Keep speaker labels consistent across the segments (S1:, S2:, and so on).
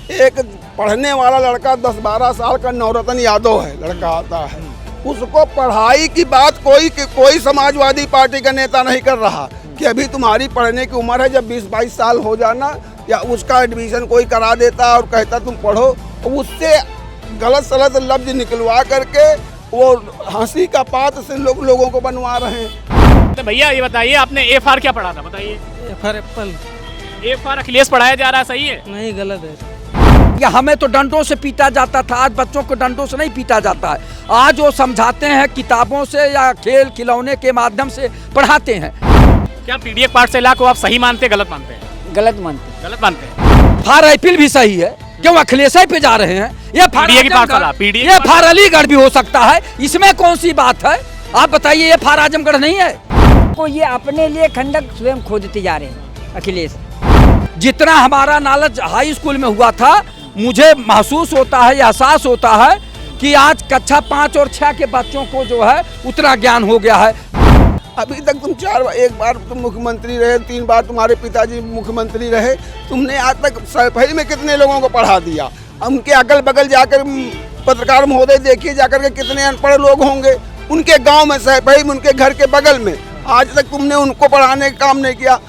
S1: एक पढ़ने वाला लड़का 10-12 साल का नवरत्न यादव है लड़का आता है, उसको पढ़ाई की बात कोई समाजवादी पार्टी का नेता नहीं कर रहा कि अभी तुम्हारी पढ़ने की उम्र है, जब 20-22 साल हो जाना या उसका एडमिशन कोई करा देता और कहता तुम पढ़ो, उससे गलत सलत लफ्ज निकलवा करके वो हंसी का पात्र से लोगों को बनवा रहे हैं।
S2: तो भैया ये बताइए, आपने एफआर क्या पढ़ा था, बताइए।
S3: FR Apple.
S2: एफआर अखिलेश पढ़ाया जा रहा है, सही है?
S3: नहीं, गलत है।
S4: या हमें तो डंडों से पीटा जाता था, आज बच्चों को डंडों से नहीं पीटा जाता है। आज वो समझाते हैं किताबों से या खेल खिलौने के माध्यम से पढ़ाते हैं।
S2: क्या पीडीएफ पाठशाला को आप सही मानते हैं, गलत मानते हैं?
S5: गलत मानते।
S2: गलत मानते हैं।
S4: फार आईपीएल भी सही है, क्यों अखिलेश पे जा रहे हैं? ये
S2: पीडीए की पाठशाला,
S4: ये फार अलीगढ़ भी हो सकता है, इसमें कौन सी बात है? आप बताइए, ये फार आजमगढ़ नहीं है?
S5: को ये अपने लिए खंडक स्वयं खोदते जा रहे हैं अखिलेश।
S4: जितना हमारा नॉलेज हाई स्कूल में हुआ था, मुझे महसूस होता है, एहसास होता है कि आज कक्षा 5 और 6 के बच्चों को जो है उतना ज्ञान हो गया है।
S1: अभी तक तुम एक बार तुम मुख्यमंत्री रहे, 3 बार तुम्हारे पिताजी मुख्यमंत्री रहे, तुमने आज तक सफाई में कितने लोगों को पढ़ा दिया? उनके अगल बगल जाकर पत्रकार महोदय देखिए जाकर के कितने अनपढ़ लोग होंगे उनके गांव में, सफाई में, उनके घर के बगल में, आज तक तुमने उनको पढ़ाने का काम नहीं किया।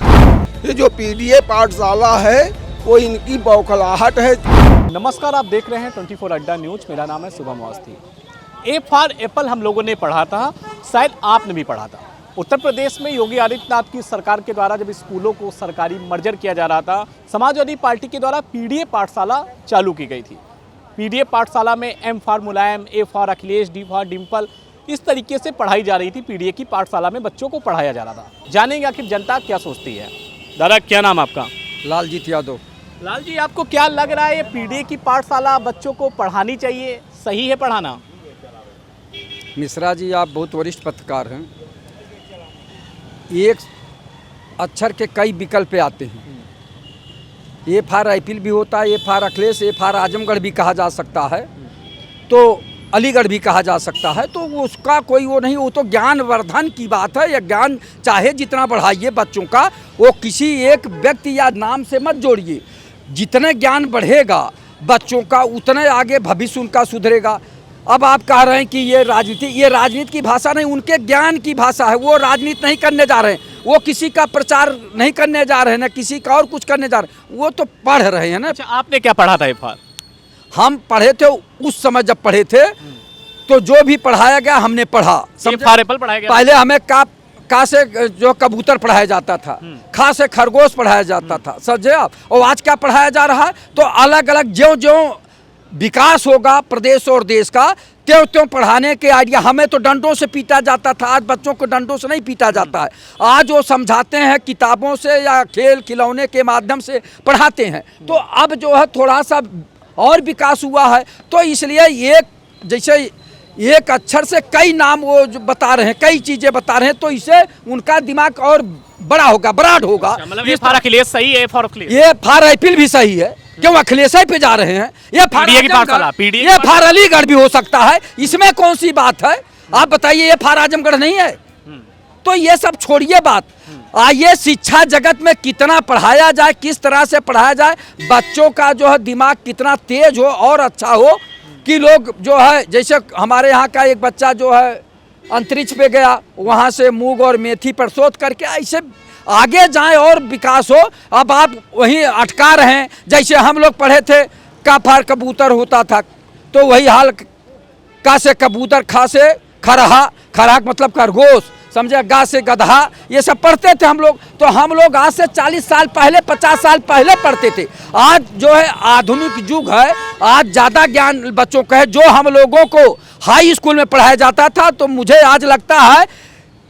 S1: ये जो पीडीए पाठशाला है वो इनकी बौखलाहट है।
S2: नमस्कार, आप देख रहे हैं 24 अड्डा न्यूज। मेरा नाम है शुभम अवस्थी। एफआर एप्पल हम लोगों ने पढ़ा था, शायद आपने भी पढ़ा था। उत्तर प्रदेश में योगी आदित्यनाथ की सरकार के द्वारा जब स्कूलों को सरकारी मर्जर किया जा रहा था, समाजवादी पार्टी के द्वारा पीडीए पाठशाला चालू की गई थी। पीडीए पाठशाला में M for Mulayam, A for Akhilesh, D for Dimple, इस तरीके से पढ़ाई जा रही थी। पीडीए की पाठशाला में बच्चों को पढ़ाया जा रहा था। जानेंगे आखिर जनता क्या सोचती है। दादा, क्या नाम आपका?
S4: लालजीत यादव।
S2: लाल जी, आपको क्या लग रहा है, ये पीडीए की पाठशाला बच्चों को पढ़ानी चाहिए, सही है पढ़ाना?
S4: मिश्रा जी, आप बहुत वरिष्ठ पत्रकार हैं। एक अक्षर के कई विकल्प आते हैं। ए फार आईपीएल भी होता है, ए फार अखिलेश, ए फार आजमगढ़ भी कहा जा सकता है, तो अलीगढ़ भी कहा जा सकता है। तो उसका कोई वो नहीं, वो तो ज्ञानवर्धन की बात है। या ज्ञान चाहे जितना बढ़ाइए बच्चों का, वो किसी एक व्यक्ति या नाम से मत जोड़िए। जितने ज्ञान बढ़ेगा बच्चों का, उतने आगे भविष्य उनका सुधरेगा। अब आप कह रहे हैं कि ये राजनीति की भाषा नहीं, उनके ज्ञान की भाषा है। वो राजनीति नहीं करने जा रहे हैं, वो किसी का प्रचार नहीं करने जा रहे हैं, ना किसी का और कुछ करने जा रहे हैं, वो तो पढ़ रहे हैं ना।
S2: अच्छा, आपने क्या पढ़ा था एफआर?
S4: हम पढ़े थे उस समय, जब पढ़े थे तो जो भी पढ़ाया गया हमने पढ़ा।
S2: एफआर एप्पल पढ़ाया गया।
S4: पहले हमें का से जो कबूतर पढ़ाया जाता था, खा से खरगोश पढ़ाया जाता था, समझे आप? और आज क्या पढ़ाया जा रहा है? तो अलग अलग ज्यों विकास होगा प्रदेश और देश का, त्यों त्यों पढ़ाने के आइडिया। हमें तो डंडों से पीटा जाता था, आज बच्चों को डंडों से नहीं पीटा जाता है। आज वो समझाते हैं किताबों से या खेल खिलौने के माध्यम से पढ़ाते हैं। तो अब जो है थोड़ा सा और विकास हुआ है, तो इसलिए एक जैसे एक अक्षर से कई नाम वो जो बता रहे हैं, कई चीज़ें बता रहे हैं, तो इससे उनका दिमाग और बड़ा होगा, ब्रॉड होगा।
S2: मतलब ये फार अखिलेश सही है, फॉर अखिलेश।
S4: ये फार आईपीएल भी सही है, क्यों अखिलेश पे जा रहे हैं? ये
S2: पीडीए की पाठशाला,
S4: ये फार अलीगढ़ भी हो सकता है, इसमें कौन सी बात है? आप बताइए, ये फार आजमगढ़ नहीं है? तो ये सब छोड़िए बात। आइए शिक्षा जगत में कितना पढ़ाया जाए, किस तरह से पढ़ाया जाए, बच्चों का जो है दिमाग कितना तेज हो और अच्छा हो कि लोग जो है, जैसे हमारे यहाँ का एक बच्चा जो है अंतरिक्ष पे गया, वहाँ से मूंग और मेथी पर शोध करके ऐसे आगे जाएं और विकास हो। अब आप वहीं अटका रहे हैं। जैसे हम लोग पढ़े थे, का फार कबूतर होता था, तो वही हाल का से कबूतर, खा से खरहा, खरहा मतलब खरगोश, समझे, गा से गधा, ये सब पढ़ते थे हम लोग। तो हम लोग आज से 40 साल पहले, 50 साल पहले पढ़ते थे। आज जो है आधुनिक युग है, आज ज़्यादा ज्ञान बच्चों का है। जो हम लोगों को हाई स्कूल में पढ़ाया जाता था, तो मुझे आज लगता है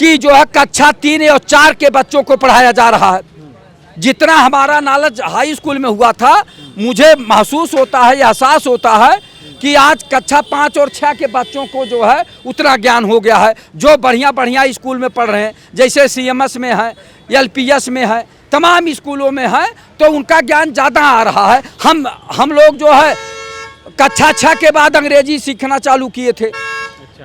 S4: कि जो है कक्षा 3 और 4 के बच्चों को पढ़ाया जा रहा है। जितना हमारा नॉलेज हाई स्कूल में हुआ था, मुझे महसूस होता है, एहसास होता है कि आज कक्षा 5 और 6 के बच्चों को जो है उतना ज्ञान हो गया है। जो बढ़िया स्कूल में पढ़ रहे हैं, जैसे सीएमएस में है, एलपीएस में है, तमाम स्कूलों में है, तो उनका ज्ञान ज़्यादा आ रहा है। हम लोग जो है कक्षा 6 के बाद अंग्रेजी सीखना चालू किए थे।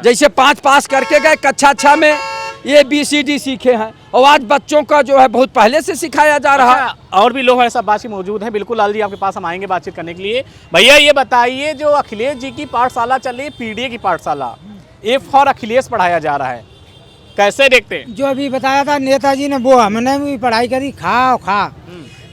S4: जैसे 5 पास करके गए, कक्षा 6 में ABCD सीखे हैं, और आज बच्चों का जो है बहुत पहले से सिखाया जा रहा है।
S2: अच्छा, और भी लोग ऐसा बातचीत मौजूद हैं। बिल्कुल लाल जी आपके पास हम आएंगे बातचीत करने के लिए। भैया ये बताइए, जो अखिलेश जी की पाठशाला चल रही है, PDA की पाठशाला, ए फॉर अखिलेश पढ़ाया जा रहा है, कैसे देखते हैं?
S3: जो अभी बताया था नेताजी ने, वो हमने भी पढ़ाई करी, खा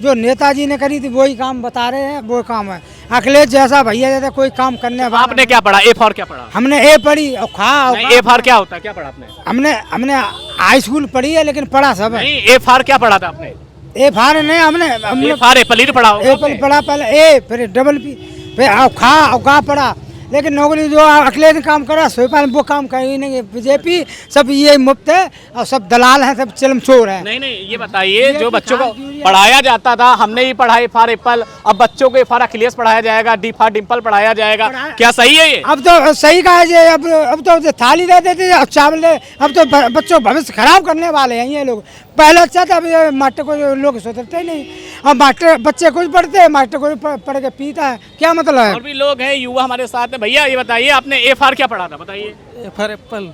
S3: जो नेताजी ने करी थी वही काम बता रहे हैं, वो काम है। अखिलेश जैसा भैया जैसा कोई काम करने वाला।
S2: आपने क्या पढ़ा? ए फॉर क्या पढ़ा?
S3: हमने ए पढ़ी और खा
S2: ए फॉर क्या होता है, क्या पढ़ा आपने?
S3: हमने हाई स्कूल पढ़ी है, लेकिन पढ़ा सब है।
S2: नहीं, ए फॉर क्या पढ़ा था आपने?
S3: ए फार नहीं, हमने
S2: ए फॉर एप्पल ही पढ़ा होगा
S3: एप्पल पढ़ा, पहले ए फिर डबल पी, फिर खा और गा पढ़ा। लेकिन नौकरी जो अखिलेश ने काम करा सोपाल वो काम करी नहीं। बीजेपी सब ये मुफ्त है और सब दलाल हैं, सब चिलम चोर है।
S2: नहीं, ये बताइए, जो बच्चों को पढ़ाया जाता था, हमने ही पढ़ा ए फॉर एप्पल, अब बच्चों को ए फॉर अखिलेश पढ़ाया जाएगा, डी फॉर डिम्पल पढ़ाया जाएगा, क्या सही है ये?
S3: अब तो सही कहा है, अब तो थाली दे देते थे, चावल दे, अब तो बच्चों भविष्य खराब करने वाले हैं ये लोग। पहले अच्छा था, अब ये मास्टर को लोग सुधरते ही नहीं। अब मास्टर बच्चे कुछ पढ़ते हैं, मास्टर को पढ़ के पीता है, क्या मतलब है?
S2: और भी लोग हैं, युवा हमारे साथ हैं। भैया ये बताइए, आपने ए फॉर क्या पढ़ा था, बताइए?
S3: A for Apple.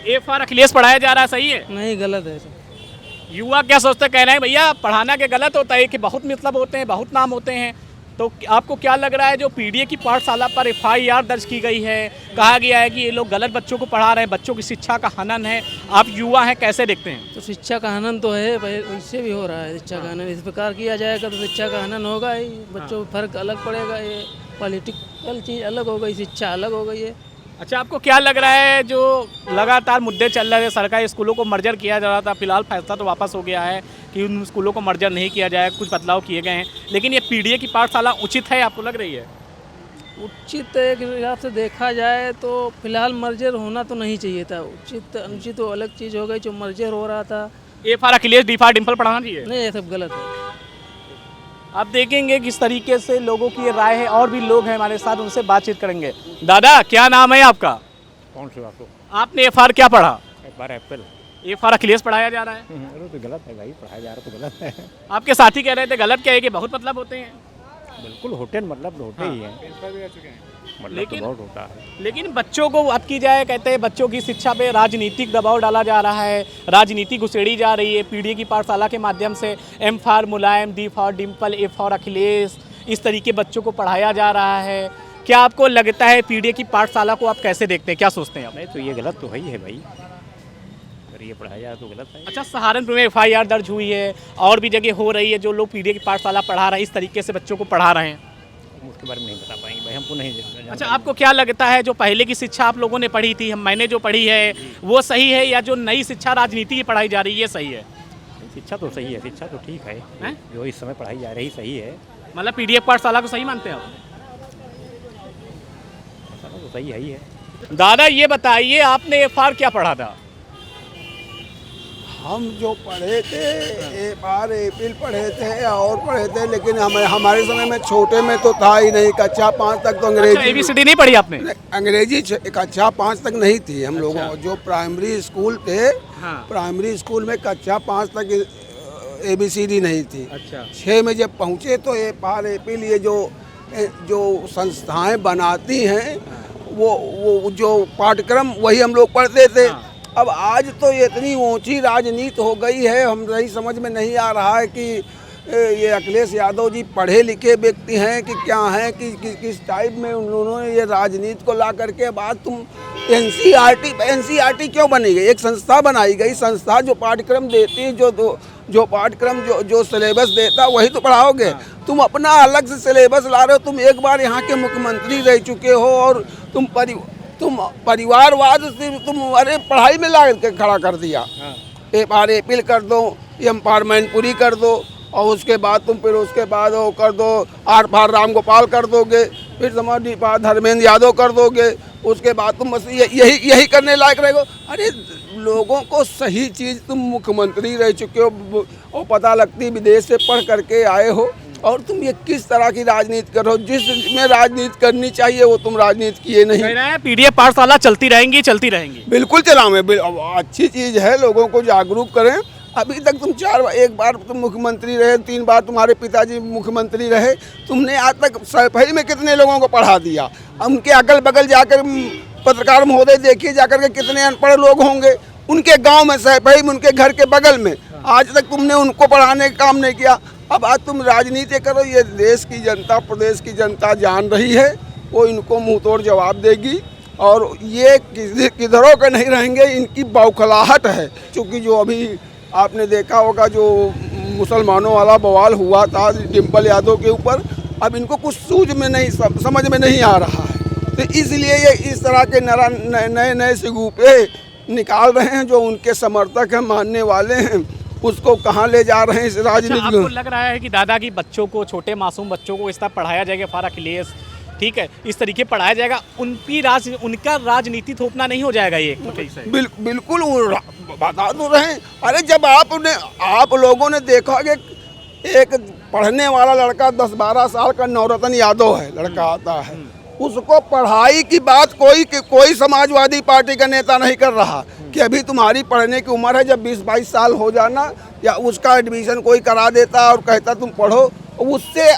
S2: A for Akhilesh पढ़ाया जा रहा है, सही है?
S3: नहीं, गलत है।
S2: युवा क्या सोचते, कह रहे हैं भैया पढ़ाना के गलत होता है कि बहुत मतलब होते हैं, बहुत नाम होते हैं। तो आपको क्या लग रहा है, जो PDA की पाठशाला पर FIR दर्ज की गई है, कहा गया है कि ये लोग गलत बच्चों को पढ़ा रहे हैं, बच्चों की शिक्षा का हनन है, आप युवा हैं, कैसे देखते हैं?
S6: तो शिक्षा का हनन तो है, वैसे भी हो रहा है। शिक्षा का हनन इस प्रकार किया जाएगा तो शिक्षा का हनन होगा ही, बच्चों को फर्क अलग पड़ेगा। ये पॉलिटिकल चीज़ अलग हो गई, शिक्षा अलग हो गई है।
S2: अच्छा, आपको क्या लग रहा है, जो लगातार मुद्दे चल रहे हैं, सरकारी स्कूलों को मर्जर किया जा रहा था, फिलहाल फैसला तो वापस हो गया है कि उन स्कूलों को मर्जर नहीं किया जाए, कुछ बदलाव किए गए हैं, लेकिन ये PDA की पाठशाला उचित है, आपको लग रही है?
S6: उचित एक हिसाब से देखा जाए तो फिलहाल मर्जर होना तो नहीं चाहिए था। उचित अनुचित तो अलग चीज़ हो गई, जो मर्जर हो रहा था।
S2: ए for Akhilesh, D for Dimple पढ़ाना चाहिए?
S6: नहीं, ये सब गलत है।
S2: आप देखेंगे किस तरीके से लोगों की ये राय है, और भी लोग हैं हमारे साथ, उनसे बातचीत करेंगे। दादा क्या नाम है आपका?
S7: कौन सी बात?
S2: आपने ए फॉर क्या पढ़ा?
S7: एक बार एप्पल।
S2: ए फॉर अखिलेश पढ़ाया जा रहा है,
S7: अरे तो गलत है भाई, पढ़ाया जा रहा तो गलत है।
S2: आपके साथी कह रहे थे गलत क्या है कि बहुत मतलब होते हैं,
S7: बिल्कुल होते मतलब होते ही हैं, मतलब
S2: लेकिन-
S7: तो बहुत होता है।
S2: लेकिन बच्चों को अब की जाए, कहते हैं बच्चों की शिक्षा पे राजनीतिक दबाव डाला जा रहा है, राजनीति घुसेड़ी जा रही है। PDA की पाठशाला के माध्यम से M for Mulayam, D for Dimple, A for Akhilesh, इस तरीके बच्चों को पढ़ाया जा रहा है। क्या आपको लगता है PDA की पाठशाला को आप कैसे देखते हैं, क्या सोचते हैं आप?
S7: नहीं तो ये गलत तो है ही है भाई, अगर ये पढ़ाया जाए तो गलत है।
S2: अच्छा, सहारनपुर में FIR दर्ज हुई है, और भी जगह हो रही है, जो लोग PDA की पाठशाला पढ़ा रहे हैं, इस तरीके से बच्चों को पढ़ा रहे हैं।
S7: उसके बारे में नहीं बता पाएंगे भाई, हमको नहीं जानकारी।
S2: अच्छा, आपको क्या लगता है, जो पहले की शिक्षा आप लोगों ने पढ़ी थी, मैंने जो पढ़ी है, वो सही है, या जो नई शिक्षा राजनीति की पढ़ाई जा रही है, ये सही है?
S7: शिक्षा तो सही है, शिक्षा तो ठीक है,
S2: हैं?
S7: जो इस समय पढ़ाई जा रही सही है,
S2: मतलब PDA पाठशाला को सही मानते हैं आप?
S7: तो सही है ही है।
S2: दादा ये बताइए, आपने FR क्या पढ़ा था?
S1: हम जो पढ़े थे ए बार एपिल पढ़े थे और पढ़े थे, लेकिन हमारे समय में छोटे में तो था ही नहीं। कक्षा 5 तक तो
S2: अच्छा,
S1: अंग्रेजी
S2: ABCD नहीं पढ़ी आपने?
S1: अंग्रेजी कक्षा 5 तक नहीं थी हम लोगों को। जो प्राइमरी स्कूल थे,
S2: हाँ।
S1: प्राइमरी स्कूल में कक्षा 5 तक ABCD नहीं थी।
S2: अच्छा।
S1: 6 में जब पहुँचे तो ए बार एपिल ये जो संस्थाएं बनाती हैं, वो जो पाठ्यक्रम वही हम लोग पढ़ते थे।
S2: हाँ।
S1: अब आज तो ये इतनी ऊंची राजनीति हो गई है, हम नहीं समझ में नहीं आ रहा है कि ये अखिलेश यादव जी पढ़े लिखे व्यक्ति हैं कि क्या हैं, कि किस टाइप में उन्होंने ये राजनीति को ला करके बाद तुम NCERT क्यों बनी गई? एक संस्था बनाई गई, संस्था जो पाठ्यक्रम देती है, जो पाठ्यक्रम जो सिलेबस देता वही तो पढ़ाओगे। तुम अपना अलग से सिलेबस ला रहे हो। तुम एक बार यहाँ के मुख्यमंत्री रह चुके हो और तुम परिवारवाद से तुम अरे पढ़ाई में ला के खड़ा कर दिया। FR एपिल कर दो, एम्पावरमेंट पूरी कर दो, और उसके बाद तुम फिर उसके बाद वो कर दो, R फॉर राम गोपाल कर दोगे, फिर समझ धर्मेंद्र यादव कर दोगे, उसके बाद तुम बस यही करने लायक रहेगो। अरे लोगों को सही चीज़, तुम मुख्यमंत्री रह चुके हो और पता लगती विदेश से पढ़ करके आए हो, और तुम ये किस तरह की राजनीति कर रहे हो? जिसमें राजनीति करनी चाहिए वो तुम राजनीति किए नहीं।
S2: कह रहे हैं PDA पाठशाला चलती रहेंगी।
S1: बिल्कुल चलाएं, अच्छी चीज़ है, लोगों को जागरूक करें। अभी तक तुम एक बार तुम मुख्यमंत्री रहे, 3 बार तुम्हारे पिताजी मुख्यमंत्री रहे, तुमने आज तक सफाई में कितने लोगों को पढ़ा दिया? उनके अगल बगल जाकर पत्रकार महोदय देखिए जाकर के कितने अनपढ़ लोग होंगे, उनके गांव में सहफईम उनके घर के बगल में, आज तक तुमने उनको पढ़ाने का काम नहीं किया। अब आज तुम राजनीति करो, ये देश की जनता, प्रदेश की जनता जान रही है, वो इनको मुंह तोड़ जवाब देगी और ये किधरों के नहीं रहेंगे। इनकी बौखलाहट है, क्योंकि जो अभी आपने देखा होगा जो मुसलमानों वाला बवाल हुआ था डिम्पल यादव के ऊपर, अब इनको कुछ सूझ में नहीं, समझ में नहीं आ रहा है। तो इसलिए ये इस तरह के नए नए सिगूपे निकाल रहे हैं जो उनके समर्थक हैं, मानने वाले हैं, उसको कहाँ ले जा रहे हैं इस राजनीति
S2: आपको लग रहा है कि दादा की बच्चों को, छोटे मासूम बच्चों को इस तरह पढ़ाया जाएगा, फॉर अखिलेश, ठीक है, इस तरीके पढ़ाया जाएगा, उनका राजनीति थोपना नहीं हो जाएगा ये?
S1: बिल्कुल बता तो रहे हैं। अरे जब आप लोगों ने देखा कि एक पढ़ने वाला लड़का 10-12 साल का नवरत्न यादव है, लड़का आता है, उसको पढ़ाई की बात कोई समाजवादी पार्टी का नेता नहीं कर रहा कि अभी तुम्हारी पढ़ने की उम्र है, जब 20-22 साल हो जाना या उसका एडमिशन कोई करा देता और कहता तुम पढ़ो, उससे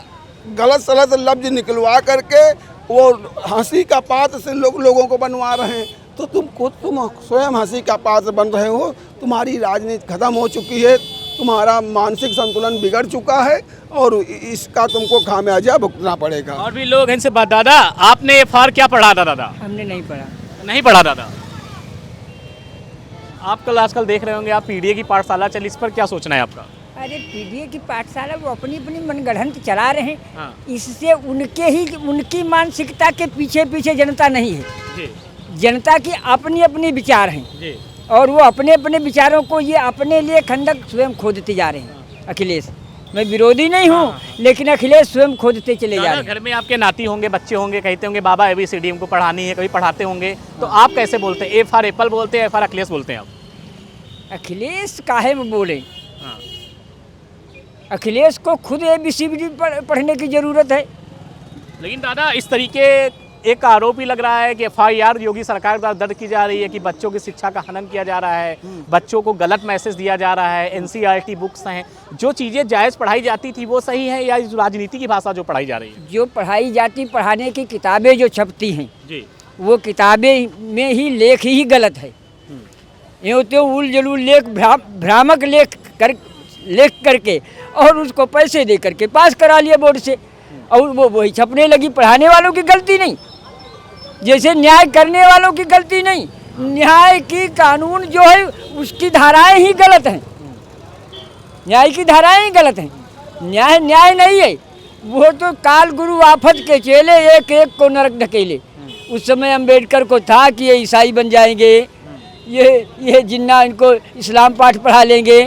S1: गलत सलत लफ्ज निकलवा करके वो हंसी का पात्र से लोगों को बनवा रहे हैं। तो तुम स्वयं हंसी का पात्र बन रहे हो। तुम्हारी राजनीति खत्म हो चुकी है, तुम्हारा मानसिक संतुलन बिगड़ चुका है और इसका तुमको खामियाजा भुगतना पड़ेगा।
S2: और भी लोग इनसे बात, दादा आपने FR क्या पढ़ा था? दादा
S5: हमने नहीं पढ़ा।
S2: नहीं पढ़ा दादा। आप कल आजकल देख रहे होंगे, आप PDA की पाठशाला चली, इस पर क्या सोचना है आपका?
S5: अरे PDA की पाठशाला वो अपनी मनगढ़ंत चला रहे हैं।
S2: हाँ।
S5: इससे उनकी मानसिकता के पीछे जनता नहीं है
S2: जी।
S5: जनता की अपनी विचार हैं
S2: जी।
S5: और वो अपने विचारों को ये अपने लिए खंडक स्वयं खोदते जा रहे हैं। अखिलेश, मैं विरोधी नहीं हूँ, लेकिन अखिलेश स्वयं खोदते चले जा रहे हैं।
S2: घर में आपके नाती होंगे, बच्चे होंगे, कहते होंगे बाबा ABCD हमको पढ़ानी है, कभी पढ़ाते होंगे, तो आप कैसे बोलते हैं? A फॉर एप्पल बोलते हैं, FR अखिलेश बोलते हैं आप?
S5: अखिलेश काहे में बोले? अखिलेश को खुद ABCD पढ़ने की ज़रूरत है।
S2: लेकिन दादा इस तरीके एक आरोप ही लग रहा है कि FIR योगी सरकार द्वारा दर्ज की जा रही है कि बच्चों की शिक्षा का हनन किया जा रहा है, बच्चों को गलत मैसेज दिया जा रहा है, NCERT बुक्स हैं, जो चीज़ें जायज़ पढ़ाई जाती थी वो सही है या राजनीति की भाषा जो पढ़ाई जा रही है?
S5: जो पढ़ाई जाती, पढ़ाने की किताबें जो छपती हैं
S2: जी,
S5: वो किताबें में ही लेख ही गलत है। यूँ तो उल जलूल लेख, भ्रामक लेख करके और उसको पैसे दे करके पास करा लिया बोर्ड से, और वो वही छपने लगी। पढ़ाने वालों की गलती नहीं, जैसे न्याय करने वालों की गलती नहीं, न्याय की कानून जो है उसकी धाराएं ही गलत हैं, न्याय की धाराएं ही गलत हैं। न्याय नहीं है, वो तो काल गुरु आफत के चेले एक एक को नरक ढकेले। उस समय अम्बेडकर को था कि ये ईसाई बन जाएंगे, ये जिन्ना इनको इस्लाम पाठ पढ़ा लेंगे,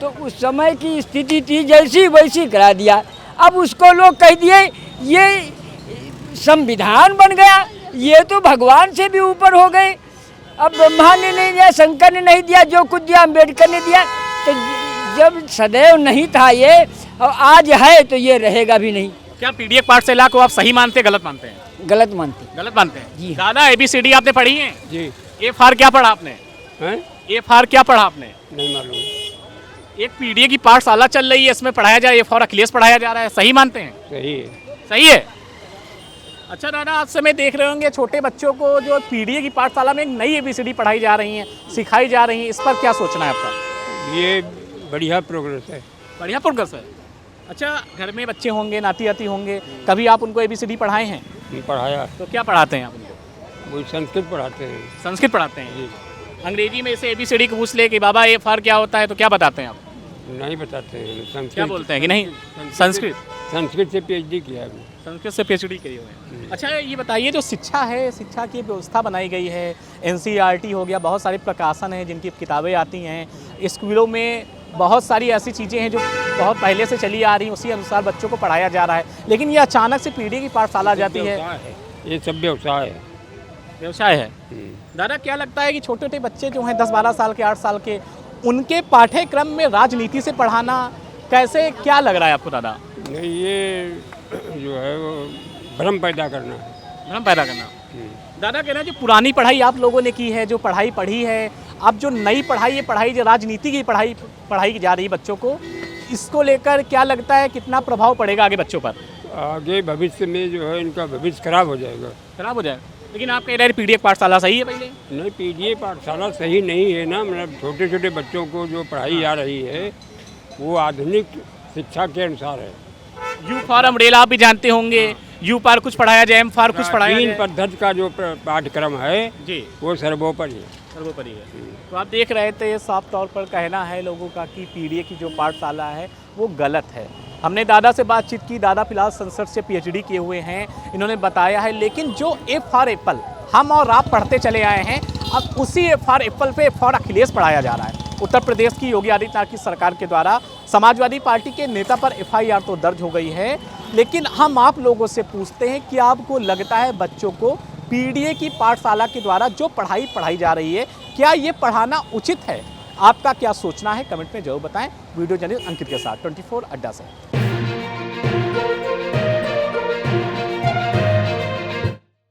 S5: तो उस समय की स्थिति थी जैसी वैसी करा दिया। अब उसको लोग कह दिए ये संविधान बन गया, ये तो भगवान से भी ऊपर हो गए। अब ब्रह्मा ने नहीं दिया, शंकर ने नहीं दिया, जो कुछ दिया अम्बेडकर ने दिया। तो जब सदैव नहीं था ये और आज है तो ये रहेगा भी नहीं।
S2: क्या PDA पाठशाला को आप सही मानते हैं, गलत मानते हैं?
S5: गलत मानते।
S2: गलत मानते हैं
S5: जी।
S2: दादा ABCD आपने पढ़ी है?
S8: जी।
S2: FR क्या पढ़ा आपने? FR क्या पढ़ा आपने?
S8: नहीं मालूम।
S2: एक PDA की पाठशाला चल रही है, इसमें पढ़ाया जा रहा है, FR अखिलेश पढ़ाया जा रहा है, सही मानते हैं?
S8: सही है।
S2: सही है। अच्छा दादा, आज समय देख रहे होंगे छोटे बच्चों को जो PDA की पाठशाला में एक नई ABCD पढ़ाई जा रही है, सिखाई जा रही है, इस पर क्या सोचना है आपका?
S8: ये बढ़िया प्रोग्रेस है।
S2: बढ़िया प्रोग्रेस है। अच्छा, घर में बच्चे होंगे, नाती आती होंगे, कभी आप उनको ABCD पढ़ाए हैं?
S8: पढ़ाया।
S2: तो क्या पढ़ाते हैं आप उनको?
S8: वो संस्कृत पढ़ाते हैं।
S2: संस्कृत पढ़ाते हैं? अंग्रेजी में इसे ABCD को पूछ ले कि बाबा FR क्या होता है, तो क्या बताते हैं आप?
S8: नहीं बताते हैं। संस्कृत
S2: क्या बोलते हैं कि नहीं? संस्कृत
S8: से PhD किया है।
S2: संस्कृत से PhD करी हुए हैं। अच्छा, ये बताइए जो शिक्षा है, शिक्षा की व्यवस्था बनाई गई है, NCERT हो गया, बहुत सारे प्रकाशन हैं जिनकी किताबें आती हैं, स्कूलों में बहुत सारी ऐसी चीज़ें हैं जो बहुत पहले से चली आ रही हैं, उसी अनुसार बच्चों को पढ़ाया जा रहा है, लेकिन ये अचानक से PDA की पाठशाला आ जाती है।
S8: ये सब व्यवसाय है।
S2: व्यवसाय है। दादा क्या लगता है कि छोटे छोटे बच्चे जो हैं 10-12 साल के, 8 साल के, उनके पाठ्यक्रम में राजनीति से पढ़ाना कैसे, क्या लग रहा है आपको दादा?
S8: नहीं, ये जो है वो भ्रम पैदा करना है।
S2: भ्रम पैदा करना। दादा कह रहे हैं जो पुरानी पढ़ाई आप लोगों ने की है, जो पढ़ाई पढ़ी है, अब जो नई पढ़ाई, ये पढ़ाई जो राजनीति की पढ़ाई जा रही है बच्चों को, इसको लेकर क्या लगता है कितना प्रभाव पड़ेगा आगे बच्चों पर?
S8: आगे भविष्य में जो है इनका भविष्य खराब हो जाएगा।
S2: खराब हो जाएगा। लेकिन आप कह रहे हैं पीडीएफ पाठशाला सही है पहले?
S8: नहीं, पीडीएफ पाठशाला सही नहीं है ना, मतलब छोटे छोटे बच्चों को जो पढ़ाई जा रही है वो आधुनिक शिक्षा के अनुसार है।
S2: यू फॉर अम्ब्रेला आप भी जानते होंगे, यू पार कुछ पढ़ाया जाए, एम फार कुछ पढ़ाया
S8: प्राचीन
S2: जाए।
S8: पद्धति का जो पाठ्यक्रम है
S2: जी,
S8: वो सर्वोपरि है।
S2: सर्वोपरि है। तो आप देख रहे थे, साफ तौर पर कहना है लोगों का कि पीडीए की जो पाठशाला है वो गलत है। हमने दादा से बातचीत की, दादा फिलहाल संस्कृत से पीएचडी किए हुए हैं, इन्होंने बताया है। लेकिन जो ए फॉर एप्पल हम और आप पढ़ते चले आए हैं, अब उसी ए फॉर एप्पल पे ए फॉर अखिलेश पढ़ाया जा रहा है। उत्तर प्रदेश की योगी आदित्यनाथ की सरकार के द्वारा समाजवादी पार्टी के नेता पर एफआईआर तो दर्ज हो गई है, लेकिन हम आप लोगों से पूछते हैं कि आपको लगता है बच्चों को पीडीए की पाठशाला के द्वारा जो पढ़ाई जा रही है, क्या ये पढ़ाना उचित है? आपका क्या सोचना है कमेंट में जरूर बताएं। वीडियो जर्नलिस्ट अंकित के साथ 24 अड्डा से।